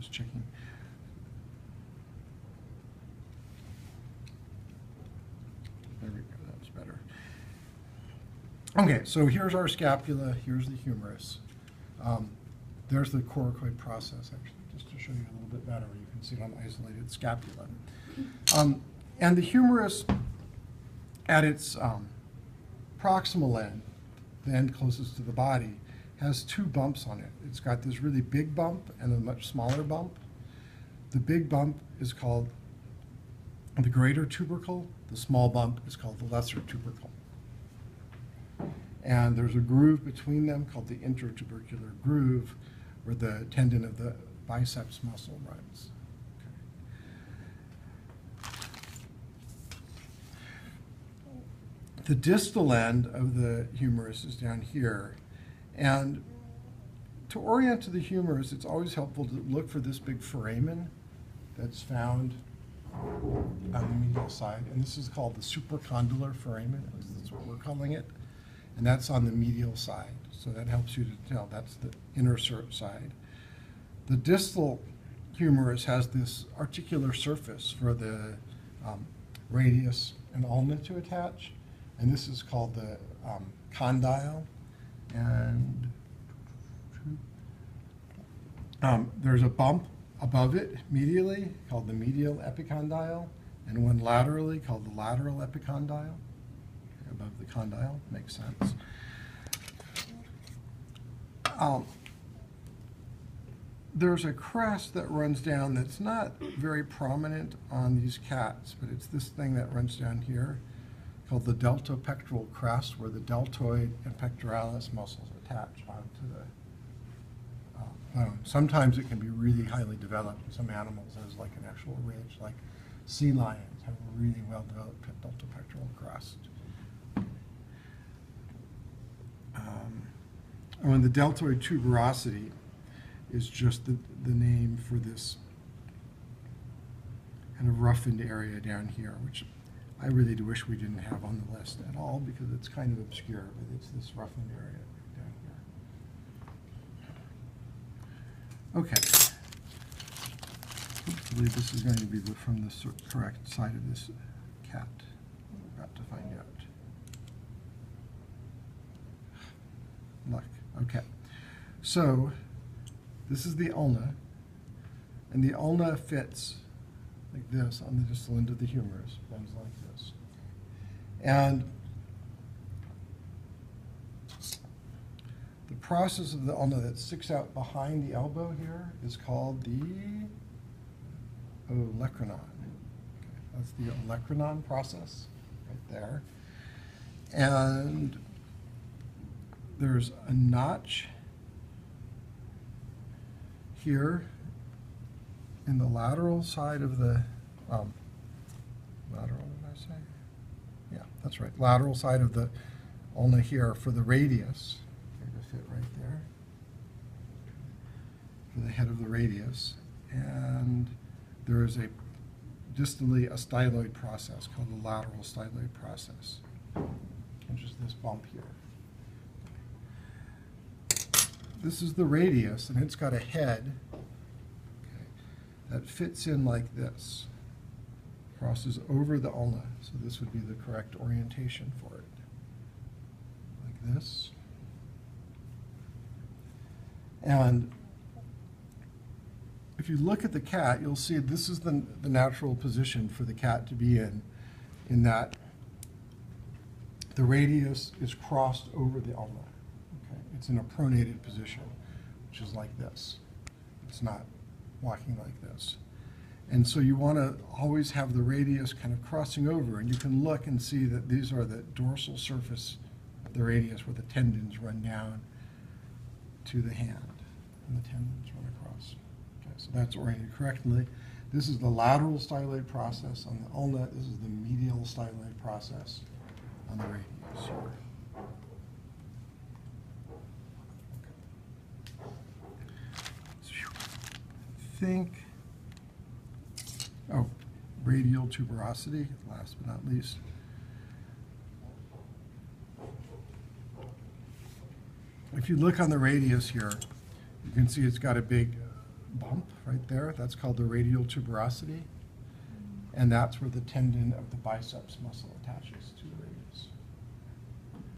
just checking. There we go, that's better. Okay, so here's our scapula, here's the humerus. There's the coracoid process, actually, just to show you a little bit better. You can see it on isolated scapula. And the humerus, at its proximal end, the end closest to the body, has two bumps on it. It's got this really big bump and a much smaller bump. The big bump is called the greater tubercle. The small bump is called the lesser tubercle. And there's a groove between them called the intertubercular groove, where the tendon of the biceps muscle runs. Okay. The distal end of the humerus is down here. And to orient to the humerus, it's always helpful to look for this big foramen that's found on the medial side. And this is called the supracondylar foramen. That's what we're calling it. And that's on the medial side. So that helps you to tell that's the inner side. The distal humerus has this articular surface for the radius and ulna to attach. And this is called the condyle. And there's a bump above it medially called the medial epicondyle, and one laterally called the lateral epicondyle. Above the condyle, makes sense. There's a crest that runs down that's not very prominent on these cats, but it's this thing that runs down here called the deltopectoral crest, where the deltoid and pectoralis muscles attach onto the bone. Sometimes it can be really highly developed. Some animals has like an actual ridge, like sea lions have a really well-developed deltopectoral crest. And the deltoid tuberosity is just the name for this kind of roughened area down here, which I really do wish we didn't have on the list at all, because it's kind of obscure, but it's this roughened area down here. Okay. Hopefully this is going to be from the correct side of this cat. We're about to find out. Luck. Okay. So this is the ulna, and the ulna fits like this on the distal end of the humerus, bends like this. And the process of the ulna that sticks out behind the elbow here is called the olecranon. Okay, that's the olecranon process right there. And there's a notch here in the lateral side of the, lateral, did I say? Yeah, that's right. Lateral side of the ulna here for the radius. Okay, to fit right there. For the head of the radius. And there is a distally a styloid process called the lateral styloid process, which is this bump here. This is the radius, and it's got a head, okay, that fits in like this, crosses over the ulna. So this would be the correct orientation for it, like this. And if you look at the cat, you'll see this is the natural position for the cat to be in that the radius is crossed over the ulna. It's in a pronated position, which is like this. It's not walking like this. And so you want to always have the radius kind of crossing over, and you can look and see that these are the dorsal surface of the radius where the tendons run down to the hand, and the tendons run across. Okay, so that's oriented correctly. This is the lateral styloid process on the ulna. This is the medial styloid process on the radius here. Think, radial tuberosity, last but not least. If you look on the radius here, you can see it's got a big bump right there. That's called the radial tuberosity. And that's where the tendon of the biceps muscle attaches.